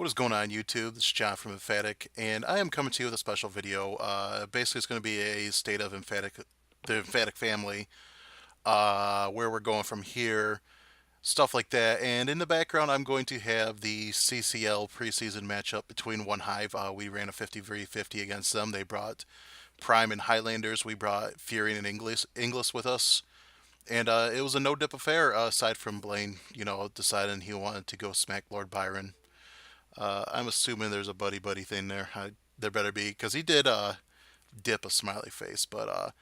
What is going on YouTube? This is John from Emphatic, and I am coming to you with a special video. Basically, it's going to be a state of the Emphatic family, where we're going from here, stuff like that. And in the background, I'm going to have the CCL preseason matchup between OneHive. We ran a 50v50 against them. They brought Prime and Highlanders. We brought Fury and Inglis with us. And it was a no-dip affair, aside from Blaine, deciding he wanted to go smack Lord Byron. I'm assuming there's a buddy buddy thing there. There better be, because he did dip a smiley face. But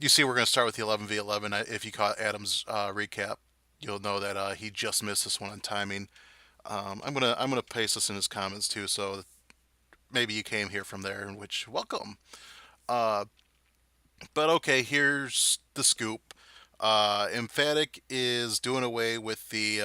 you see, we're going to start with the 11v11. If you caught Adam's recap, you'll know that he just missed this one on timing. I'm gonna paste this in his comments too, so maybe you came here from there. In which, welcome. Uh, but okay, here's the scoop. Emphatic is doing away with the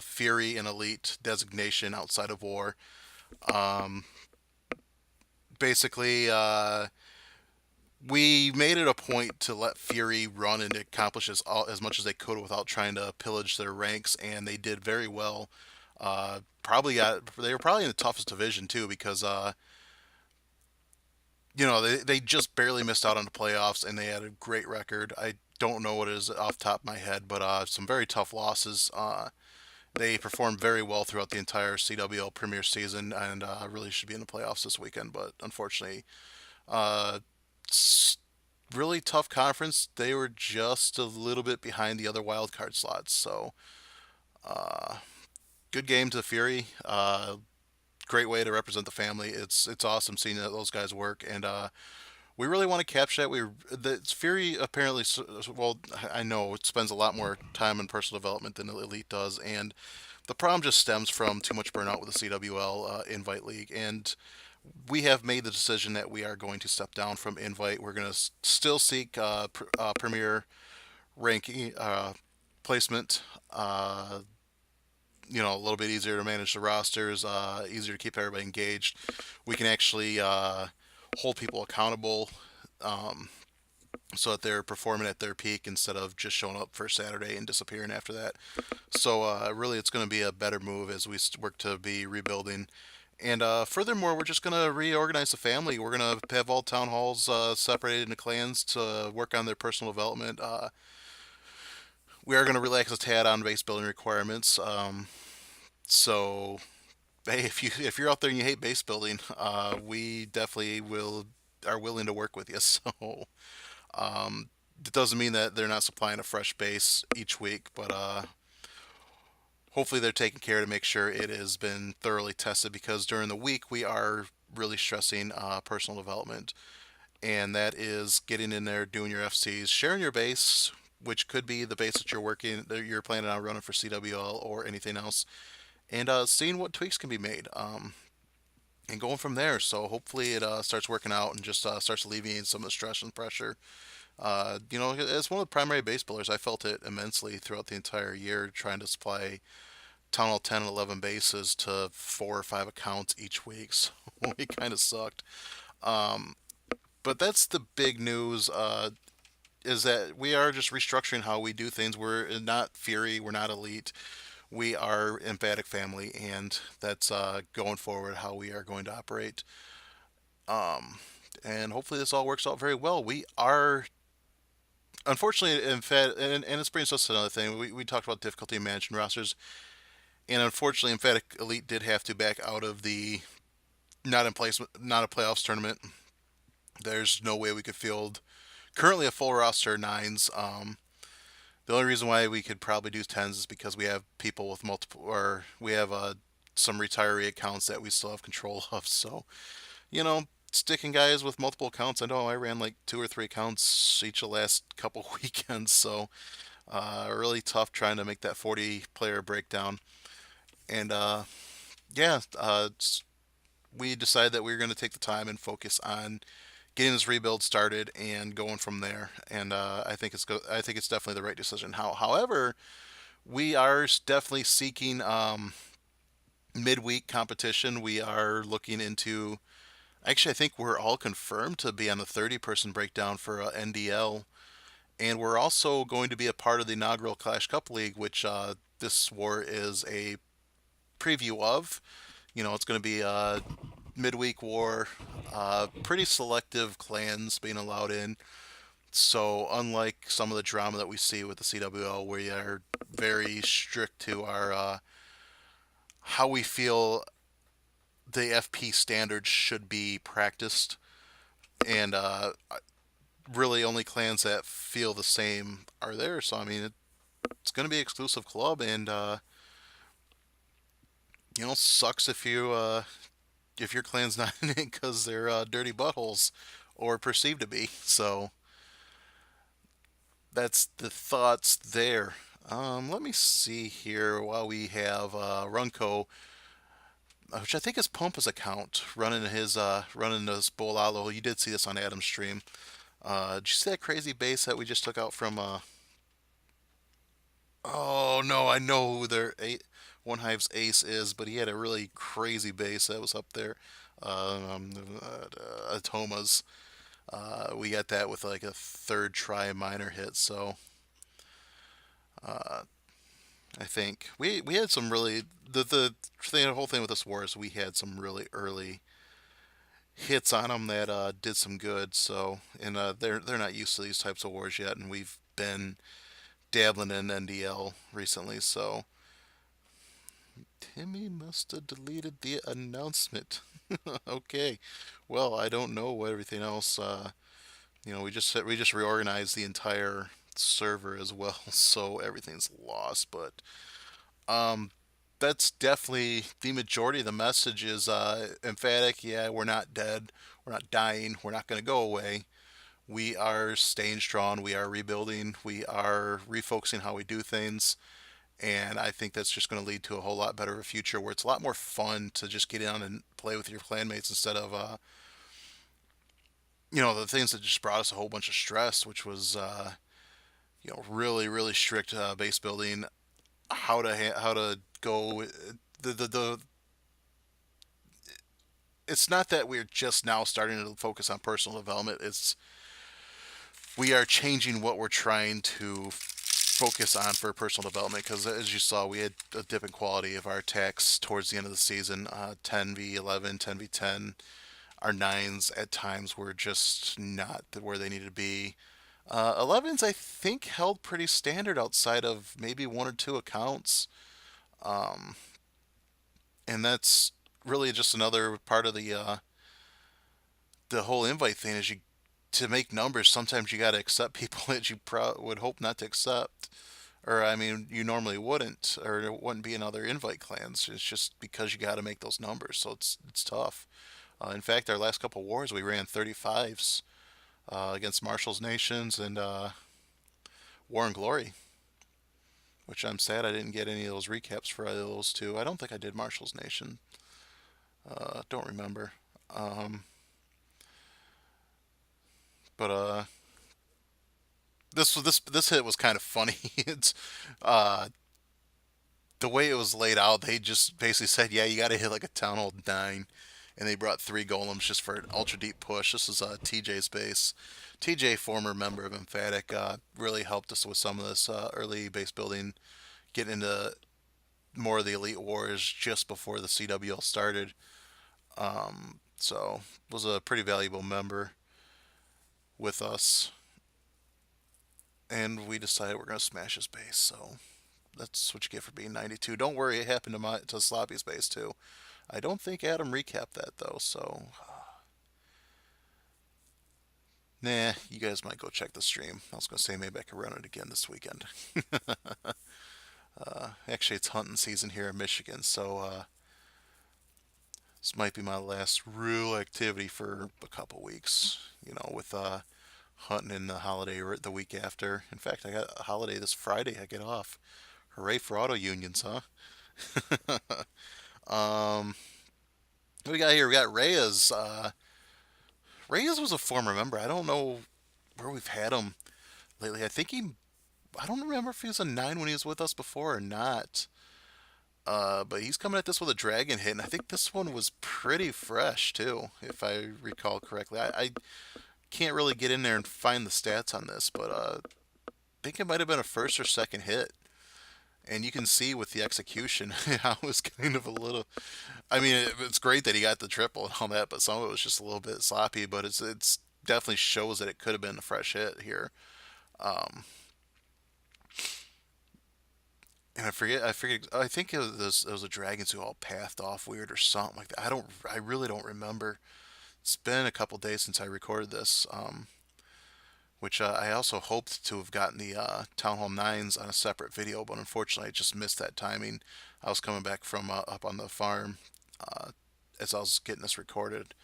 Fury and Elite designation outside of war. Um, basically, we made it a point to let Fury run and accomplish as much as they could without trying to pillage their ranks, and they did very well. They were probably in the toughest division too because they just barely missed out on the playoffs and they had a great record. I don't know what it is off the top of my head, but some very tough losses. They performed very well throughout the entire CWL Premier season and really should be in the playoffs this weekend, but unfortunately, uh, really tough conference. They were just a little bit behind the other wild card slots. So, uh, good game to the Fury. Great way to represent the family. It's awesome seeing that those guys work, and we really want to capture that. The Fury apparently, well, I know it spends a lot more time in personal development than the Elite does, and the problem just stems from too much burnout with the CWL Invite League, and we have made the decision that we are going to step down from Invite. We're going to still seek Premier ranking placement. A little bit easier to manage the rosters, easier to keep everybody engaged. We can actually hold people accountable, um, so that they're performing at their peak instead of just showing up for Saturday and disappearing after that. So really, it's going to be a better move as we work to be rebuilding. And furthermore, we're just going to reorganize the family. We're going to have all town halls separated into clans to work on their personal development. We are going to relax a tad on base building requirements. So, hey, if you're out there and you hate base building, we definitely will are willing to work with you. So, um, it doesn't mean that they're not supplying a fresh base each week, but hopefully they're taking care to make sure it has been thoroughly tested because during the week we are really stressing personal development, and that is getting in there, doing your FCs, sharing your base, which could be the base that you're planning on running for CWL or anything else, and seeing what tweaks can be made. And going from there. So hopefully it starts working out and just starts alleviating some of the stress and pressure. As one of the primary base builders, I felt it immensely throughout the entire year trying to supply Town Hall 10 and 11 bases to 4 or 5 accounts each week. So it kind of sucked. Um, but that's the big news, is that we are just restructuring how we do things. We're not Fury, we're not Elite. We are Emphatic Family, and that's going forward how we are going to operate. Um, and hopefully this all works out very well. We are, unfortunately, and this brings us to another thing. We talked about difficulty in managing rosters, and unfortunately, Emphatic Elite did have to back out of the not a playoffs tournament. There's no way we could field currently a full roster of nines. The only reason why we could probably do tens is because we have people with multiple, or we have some retiree accounts that we still have control of. So, sticking guys with multiple accounts. I know I ran like 2 or 3 accounts each of the last couple weekends, so really tough trying to make that 40 player breakdown. And yeah, we decided that we were going to take the time and focus on getting this rebuild started and going from there. And I think it's definitely the right decision. However, we are definitely seeking midweek competition. We are looking into. Actually, I think we're all confirmed to be on the 30-person breakdown for NDL, and we're also going to be a part of the inaugural Clash Cup League, which this war is a preview of. It's going to be a midweek war, pretty selective clans being allowed in. So unlike some of the drama that we see with the CWL, we are very strict to our how we feel the FP standards should be practiced, and really only clans that feel the same are there. So I mean, it's going to be exclusive club, and sucks if your clan's not in it because they're dirty buttholes or perceived to be. So that's the thoughts there. Let me see here while we have Runco, which I think is Pumpa's account, running this Bolalo. You did see this on Adam's stream. Did you see that crazy base that we just took out from? Oh no, I know who their OneHive's ace is, but he had a really crazy base that was up there. Atomas. We got that with like a third try minor hit, so I think we had some really the whole thing with this war is we had some really early hits on them that did some good. So and they're not used to these types of wars yet, and we've been dabbling in NDL recently. So Timmy must have deleted the announcement. Okay, well I don't know what everything else. We just reorganized the entire server as well, so everything's lost. But um, that's definitely the majority of the message is emphatic. Yeah, we're not dead. We're not dying. We're not going to go away. We are staying strong. We are rebuilding. We are refocusing how we do things. And I think that's just going to lead to a whole lot better of a future where it's a lot more fun to just get in and play with your clanmates instead of, the things that just brought us a whole bunch of stress, which was, really, really strict base building, how to go. The It's not that we're just now starting to focus on personal development. It's we are changing what we're trying to focus on for personal development because as you saw we had a dip in quality of our attacks towards the end of the season, 10v11, 10v10. Our nines at times were just not where they needed to be. 11s I think held pretty standard outside of maybe one or two accounts, um, and that's really just another part of the whole invite thing is you to make numbers. Sometimes you got to accept people that you would hope not to accept, or I mean, you normally wouldn't, or it wouldn't be in other invite clans. It's just because you got to make those numbers, so it's tough. In fact, our last couple wars we ran 35s against Marshall's Nations and War and Glory, which I'm sad I didn't get any of those recaps for either of those two. I don't think I did Marshall's Nation. Don't remember. Um, but this hit was kind of funny. It's uh, the way it was laid out. They just basically said, "Yeah, you got to hit like a town hall 9," and they brought three golems just for an ultra deep push. This is TJ's base. TJ, former member of Emphatic, really helped us with some of this early base building, getting into more of the elite wars just before the CWL started. So was a pretty valuable member with us, and we decided we're gonna smash his base. So that's what you get for being 92. Don't worry, it happened to Sloppy's base too. I don't think Adam recapped that though. So nah, you guys might go check the stream. I was gonna say maybe I could run it again this weekend. Actually, it's hunting season here in Michigan, so this might be my last real activity for a couple weeks. With hunting in the holiday or the week after. In fact, I got a holiday this Friday. I get off. Hooray for auto unions, huh? um, what we got here? We got Reyes. Reyes was a former member. I don't know where we've had him lately. I don't remember if he was a 9 when he was with us before or not. But he's coming at this with a dragon hit, and I think this one was pretty fresh too, if I recall correctly. I can't really get in there and find the stats on this, but I think it might have been a first or second hit. And you can see with the execution, I was kind of a little. I mean, it's great that he got the triple and all that, but some of it was just a little bit sloppy. But it's definitely shows that it could have been a fresh hit here. Um, and I forget. I think it was a dragons who all pathed off weird or something like that. I really don't remember. It's been a couple days since I recorded this. Which I also hoped to have gotten the Town Hall 9s on a separate video, but unfortunately I just missed that timing. I was coming back from up on the farm uh, as I was getting this recorded.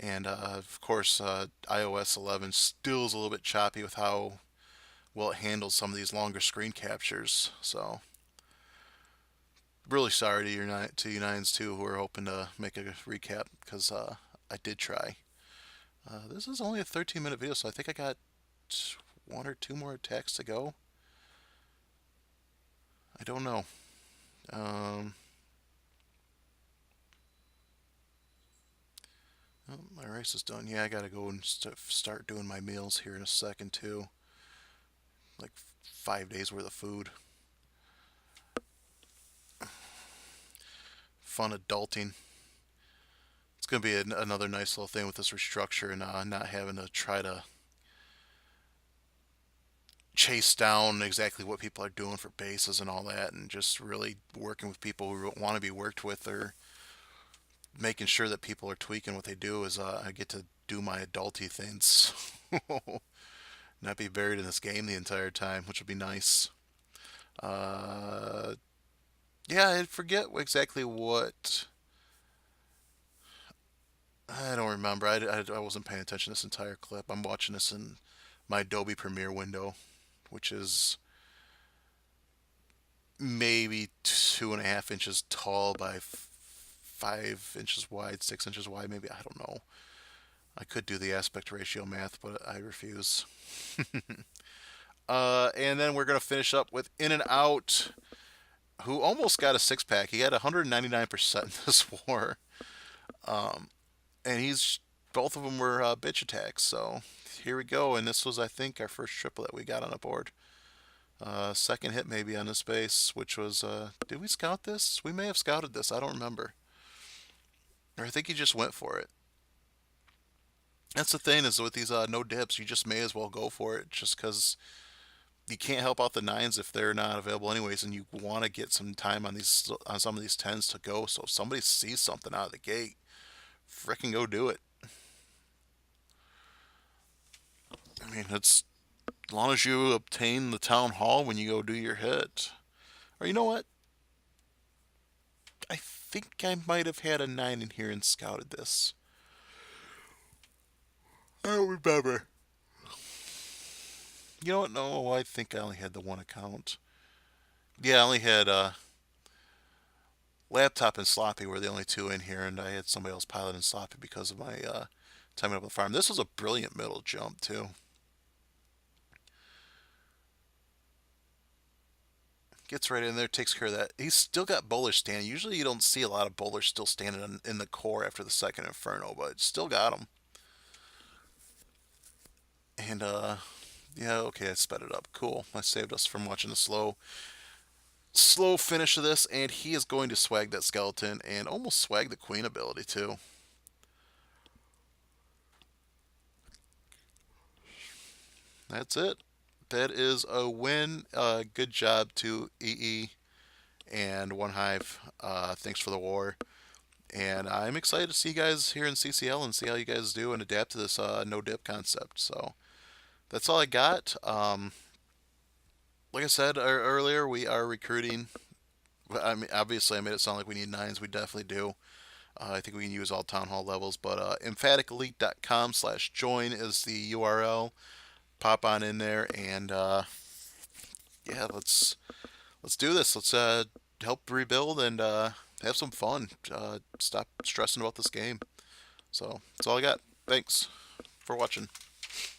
And of course, iOS 11 still is a little bit choppy with how well it handles some of these longer screen captures. So, really sorry to you nines too who are hoping to make a recap because I did try. This is only a 13-minute video, so I think I got one or two more attacks to go. I don't know. Um, oh, my rice is done. Yeah, I gotta go and start doing my meals here in a second too. Like 5 days worth of food. Fun adulting. It's gonna be another nice little thing with this restructure and not having to try to chase down exactly what people are doing for bases and all that, and just really working with people who want to be worked with, or making sure that people are tweaking what they do. Is I get to do my adulty things. Not be buried in this game the entire time, which would be nice. Uh, yeah, I forget exactly what. I don't remember. I wasn't paying attention to this entire clip. I'm watching this in my Adobe Premiere window, which is maybe 2.5 inches tall by 5 inches wide, 6 inches wide, maybe. I don't know. I could do the aspect ratio math, but I refuse. And then we're going to finish up with In and Out, who almost got a six pack. He had 199% in this war. Um, and both of them were bitch attacks. So here we go. And this was, I think, our first triple that we got on a board. Second hit maybe on this base, which was, did we scout this? We may have scouted this. I don't remember. Or I think he just went for it. That's the thing is with these no dips, you just may as well go for it just because you can't help out the nines if they're not available anyways, and you want to get some time on some of these tens to go. So if somebody sees something out of the gate, fricking go do it. I mean, it's as long as you obtain the town hall when you go do your hit. Or you know what? I think I might have had a nine in here and scouted this. I don't remember. You know what? No, I think I only had the one account. Yeah, I only had Laptop and Sloppy were the only two in here, and I had somebody else piloting Sloppy because of my timing up the farm. This was a brilliant middle jump, too. Gets right in there, takes care of that. He's still got bowlers standing. Usually you don't see a lot of bowlers still standing in the core after the second Inferno, but still got him. And, yeah, okay, I sped it up. Cool. I saved us from watching the slow finish of this, and he is going to swag that skeleton and almost swag the queen ability, too. That's it. That is a win. Good job to EE and OneHive. Thanks for the war. And I'm excited to see you guys here in CCL and see how you guys do and adapt to this no dip concept. So that's all I got. Like I said earlier, we are recruiting. I mean, obviously, I made it sound like we need nines. We definitely do. I think we can use all town hall levels, but emphathicelite.com/join is the URL. Pop on in there and yeah, let's do this. Let's help rebuild and have some fun. Stop stressing about this game. So that's all I got. Thanks for watching.